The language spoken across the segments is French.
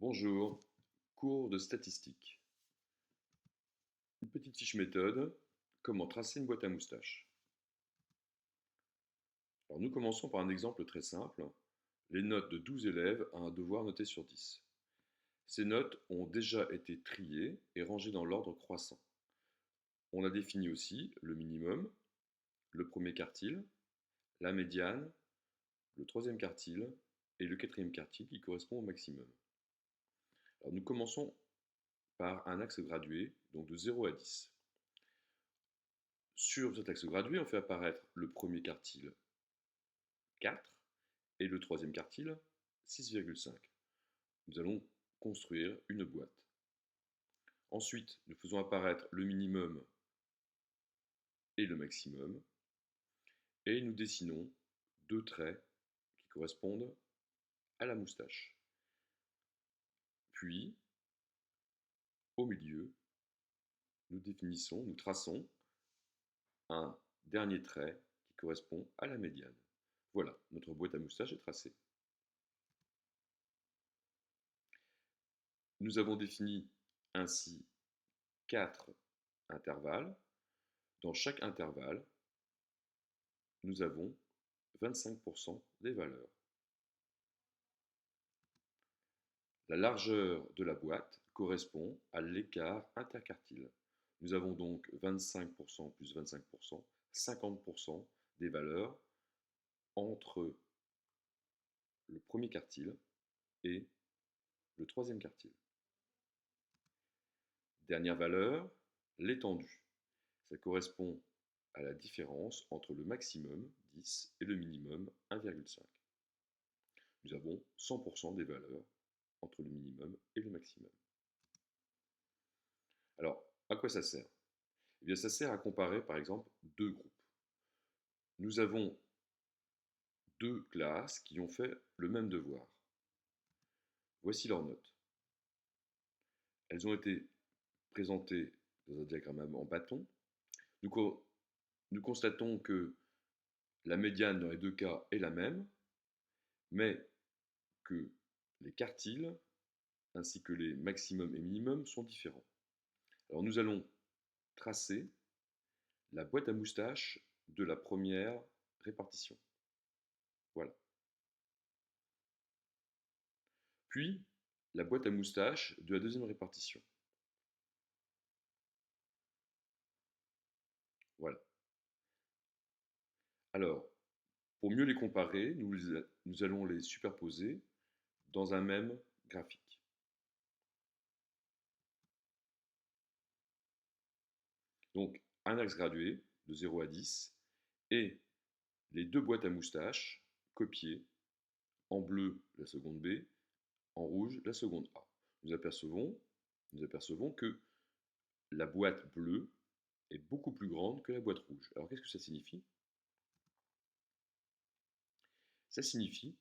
Bonjour, cours de statistique. Une petite fiche méthode, comment tracer une boîte à moustaches. Alors nous commençons par un exemple très simple, les notes de 12 élèves à un devoir noté sur 10. Ces notes ont déjà été triées et rangées dans l'ordre croissant. On a défini aussi le minimum, le premier quartile, la médiane, le troisième quartile et le quatrième quartile qui correspond au maximum. Alors nous commençons par un axe gradué, donc de 0 à 10. Sur cet axe gradué, on fait apparaître le premier quartile 4 et le troisième quartile 6,5. Nous allons construire une boîte. Ensuite, nous faisons apparaître le minimum et le maximum et nous dessinons deux traits qui correspondent à la moustache. Puis, au milieu, nous traçons un dernier trait qui correspond à la médiane. Voilà, notre boîte à moustaches est tracée. Nous avons défini ainsi 4 intervalles. Dans chaque intervalle, nous avons 25% des valeurs. La largeur de la boîte correspond à l'écart interquartile. Nous avons donc 25% plus 25%, 50% des valeurs entre le premier quartile et le troisième quartile. Dernière valeur, l'étendue. Ça correspond à la différence entre le maximum 10 et le minimum 1,5. Nous avons 100% des valeurs entre le minimum et le maximum. Alors, à quoi ça sert? Eh bien, ça sert à comparer, par exemple, deux groupes. Nous avons deux classes qui ont fait le même devoir. Voici leurs notes. Elles ont été présentées dans un diagramme en bâton. Nous constatons que la médiane dans les deux cas est la même, mais que les quartiles ainsi que les maximums et minimums sont différents. Alors nous allons tracer la boîte à moustaches de la première répartition. Voilà. Puis la boîte à moustaches de la deuxième répartition. Voilà. Alors, pour mieux les comparer, nous allons les superposer dans un même graphique. Donc, un axe gradué de 0 à 10 et les deux boîtes à moustaches copiées, en bleu la seconde B, en rouge la seconde A. Nous apercevons que la boîte bleue est beaucoup plus grande que la boîte rouge. Alors qu'est-ce que ça signifie? Ça signifie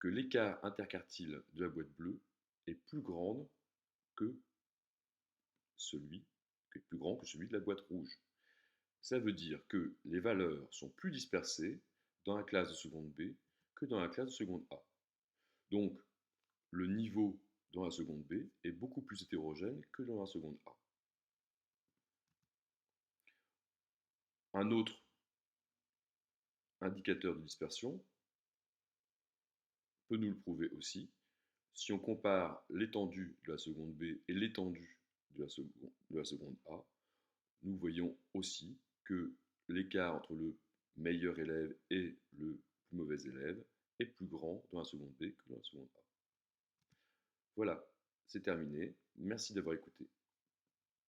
que l'écart interquartile de la boîte bleue est plus grand que celui de la boîte rouge. Ça veut dire que les valeurs sont plus dispersées dans la classe de seconde B que dans la classe de seconde A. Donc, le niveau dans la seconde B est beaucoup plus hétérogène que dans la seconde A. Un autre indicateur de dispersion peut nous le prouver aussi. Si on compare l'étendue de la seconde B et l'étendue de la seconde A, nous voyons aussi que l'écart entre le meilleur élève et le plus mauvais élève est plus grand dans la seconde B que dans la seconde A. Voilà, c'est terminé. Merci d'avoir écouté.